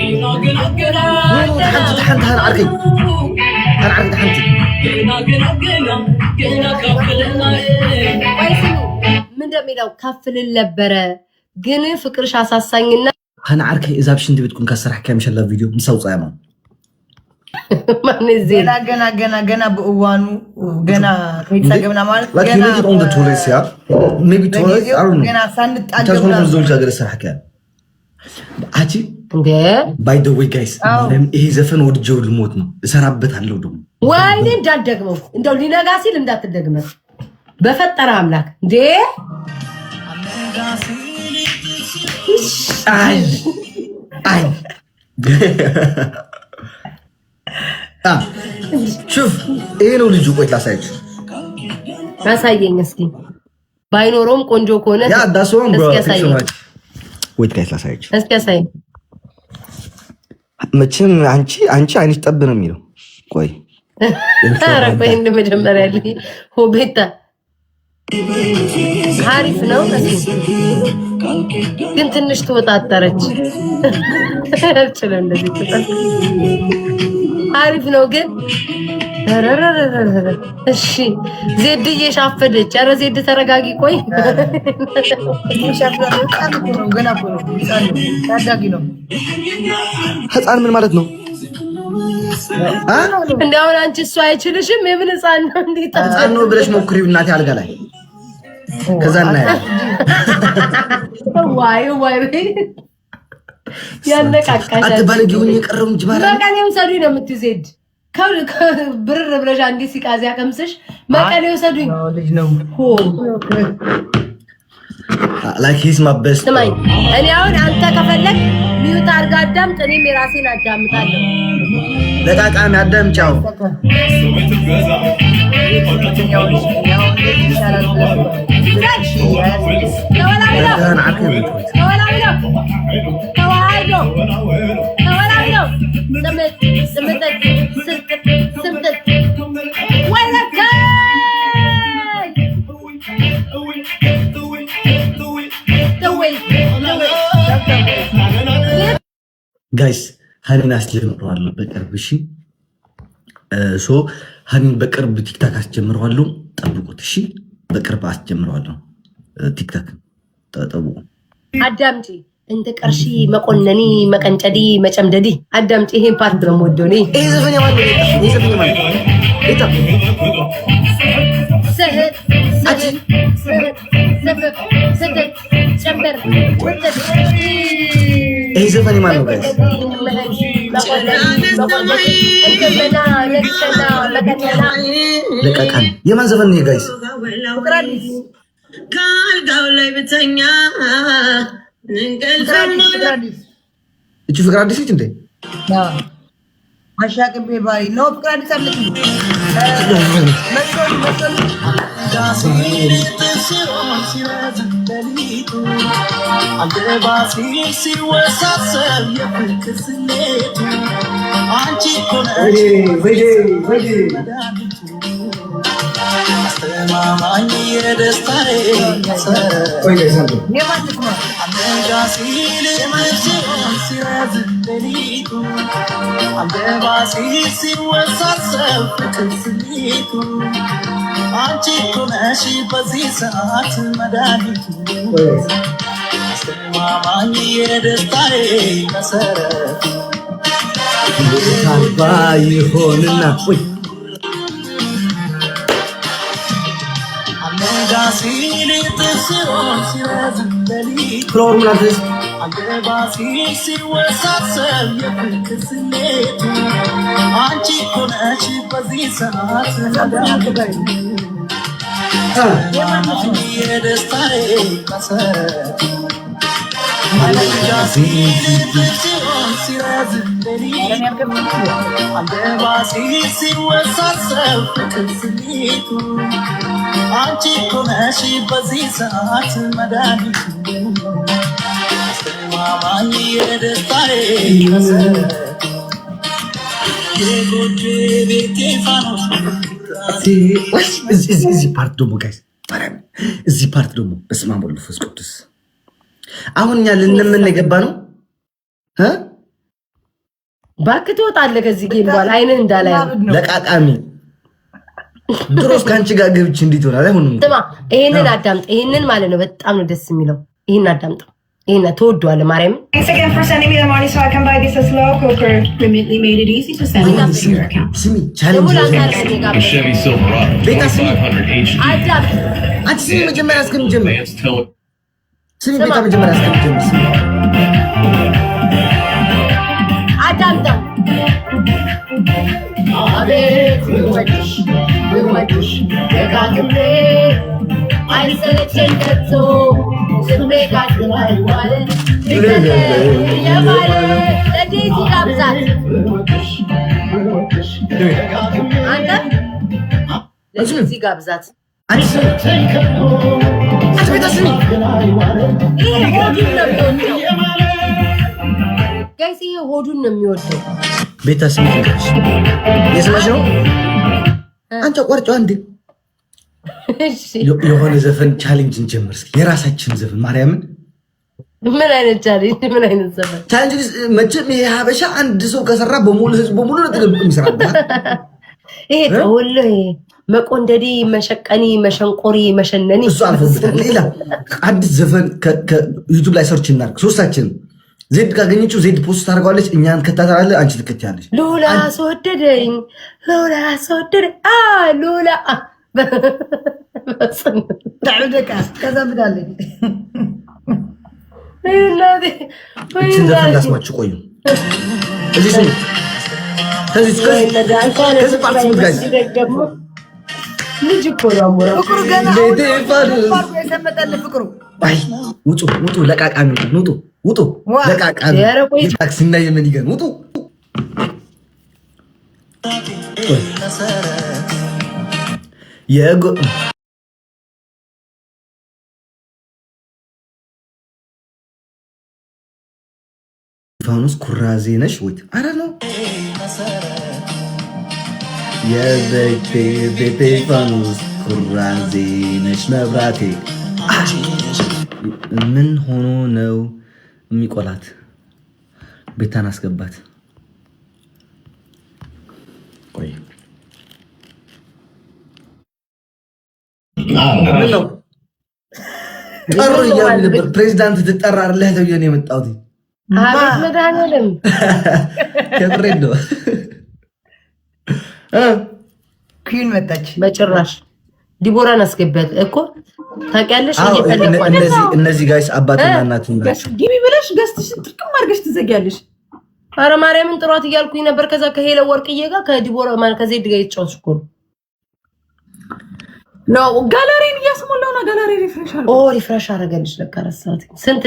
وين تحنت هنعركي تحنتي من دميلو كفل اللبرة جن فكرش عساسيننا هنعركي إذا بش أنت بتكون كسر حكاية مش هلا فيديو مسوي يا مان ما نزيد جنا بقوانو وجنا كيتساقبنا مالك like you make it on the tourist yeah maybe tourist I don't know جنا سند تاسمو نزول جاغر سر حكاية أجي by the way guys إيه زفن ورجوا الموت ما سرابت هاللو دم وين دادقمو إنتوا لينا قاسي لم دادقمو بفتر عملك دي أي شوف إيه لو لجوا قلت لا سايج ما سايجين اسكي باينوروم كونجو كونه yeah that's one bro thank you so much wait guys لا سايج اسكي ساي መቼም አንቺ አይንሽ ጠብ ነው የሚለው ቆይ ኧረ ቆይ እንደመጀመሪያ ላይ ሆቤታ አሪፍ ነው ግን ትንሽ ተወጣጣረች አልችልም እንደዚህ ተጣጣ አሪፍ ነው ግን እሺ ዜድ እየሻፈደች ኧረ ዜድ ተረጋጊ ቆይ ህፃን ምን ማለት ነው እንደው አንቺ እሱ አይችልሽም የምን ህፃን ነው እንዴት ህፃን ነው ብለሽ ሞክሪው እናቴ አልጋ ላይ ከዛ እና ዋይ ያነቃቃሽ አትባለጊውን የቀረው እንጂ ማለት መቀሌው ሰዱኝ ነው የምትዜድ ብርር ብለሽ አንዲ ሲቃዚያ ቀምስሽ መቀሌው ሰዱኝ ልጅ ነው ሆ like he's my best ስማኝ እኔ አሁን አንተ ከፈለክ ሚውት አድርጋ አዳምጥ እኔም የራሴን አዳምጣለሁ ለቃቃሚ አዳምጫው ጋይስ ሀኒን አስጀምረዋለሁ በቅርብ እሺ ሶ ሀኒን በቅርብ ቲክታክ አስጀምረዋለሁ ጠብቁት እሺ በቅርብ አስጀምረዋለሁ ቲክታክ ጠብቁ አዳምጪ እንደ ቀርሺ መቆነኒ መቀንጨዲ መጨምደዲ አዳምጪ ይሄን ፓርት ነው ወዶኔ ይሄ ዘፈን ያማን ይሄ ዘፈን ያማን እታ ሰህት ጨምበር ይሄ ዘፈን ያማን ነው ጋይስ ለቃቃን የማን ዘፈን ነው ጋይስ ካልጋው ላይ ብተኛ እቺ ፍቅር አዲስ እንዴ አሻቅቤ ባይ ነው ፍቅር አዲስ አለች ማማኝ የደስታዬ ቆይ ለዛንተ አመንጋ ሲል መስሎን ሲረዝም ሌሊቱ አልገባ ሲል ሲወሳሰብ ፍቅር ስሜቱ አንቺ እኮ ነሽ በዚህ ሰዓት መድኃኒቱ አስተማማኝ የደስታዬ መሰረት ይሆንና ቆይ ፍሎር ምናምን አልገባ ሲል ሲወሳሰብ የፍቅር ስሜቱ አንቺ እኮ ነሽ በዚህ ሰዓት የደስታዬ መሰረት አልገባ ሲል ሲወሳሰብ ፍቅር ስሜቱ አንቺ እኮ ነሽ በዚህ ሰዓት መድኃኒቱ አስተማማኝ የደስታዬ መሰረት የጎጆ ቤቴ ፋኖስ እዚህ ፓርት ደግሞ ጋይስ እዚህ ፓርት ደግሞ በስመ አብ ወወልድ ወመንፈስ ቅዱስ አሁን እኛ ልንምን የገባ ነው ባክ ትወጣለህ ከዚህ ጌም በኋላ አይነን እንዳላይ ለቃቃሚ ድሮስ ካንቺ ጋር ገብቼ እንዴት ሆናል? አይሆንም። ስማ ይሄንን አዳምጥ። ይሄንን ማለት ነው በጣም ነው ደስ የሚለው። ይሄን አዳምጥ። ይሄን ተወዷል። ማርያም Thanks again for sending me the money so I can buy this as slow cooker. Remitly made it easy to send it to your account. ስሚ ቻሌንጅ Chevy Silverado 4500 HD. አዳምጥ። አንቺ ስሚ መጀመሪያ እስከምጀምር Advanced tele. ስሚ ቤታ መጀመሪያ እስከምጀምር ስሚ አዳምጥ። አቤት ወድሽ ደጋግሜ አይሰለቸኝ ከቶ ስሜት አድማይዋለ የማለ ለዴዚ ጋብዛት አንተ ለዴዚ ጋብዛት አንቺ ቤታ ስሚ ይሄ ሆዱን ነው የሚወደው ጋይስ ይሄ ሆዱን ነው የሚወደው ቤታ ስሚ የሰማሽ ነው አንቺ ቆርጮ አንዴ የሆነ ዘፈን ቻሌንጅ እንጀምር እስኪ የራሳችን ዘፈን ማርያምን ምን አይነት ቻሌንጅ ምን አይነት ዘፈን ቻሌንጅ መቼም ይሄ ሀበሻ አንድ ሰው ከሰራ በሙሉ ህዝብ በሙሉ ነው ተገብቶ የሚሰራበት ይሄ ተወለ መቆንደዲ መሸቀኒ መሸንቆሪ መሸነኒ እሱ አልፎበታል ሌላ አዲስ ዘፈን ከዩቲዩብ ላይ ሰርች እናድርግ ሶስታችን ዜድ ካገኘችው ዜድ ፖስት ታደርገዋለች እኛን ከታተራለህ አንቺ ትከታያለሽ ሉላ አስወደደኝ ሉላ تعودك كذا بدالي እችን ዘፈን ላስማችሁ ቆዩ እዚህ ስሚ ከዚህ ፓርት ስሙት ጋይዝ ልጅ እኮ ነው فكروا قنا فرق يسمى فكروا አይ ውጡ ለቃቃሚ ውጡ ለቃቃሚ ታክሲና የምን ይገን ውጡ የጎ ፋኑስ ኩራዜ ነሽ ወይ? አረ ነው የቤቴ ፋኑስ ኩራዜ ነሽ መብራቴ ምን ሆኖ ነው የሚቆላት? ቤታን አስገባት። ቆይ ምን ነው ጠሩ እያሉ ነበር። ፕሬዚዳንት ትጠራለህ ተብዬ ነው የመጣሁት። አቤት መድኃኒዓለም ከፍሬድ ነው ኩን መጣች። በጭራሽ ዲቦራን አስገባት እኮ ታውቂያለሽ። እነዚህ ጋይስ አባትና እናት ናቸው። ግቢ ብለሽ ገዝተሽ ጥቅም አድርገሽ ትዘጊያለሽ። ኧረ ማርያምን ጥሯት እያልኩኝ ነበር። ከዛ ከሄለ ወርቅዬ ጋር ከዲቦራ ማለት ከዜድ ጋር የተጫወትሽ እኮ ነው። ጋለሪን እያስሞላው ነው። ጋለሪ ሪፍሬሽ አድርገሽ ሪፍሬሽ አደረገልሽ ለካ ረሳሁት። ስንት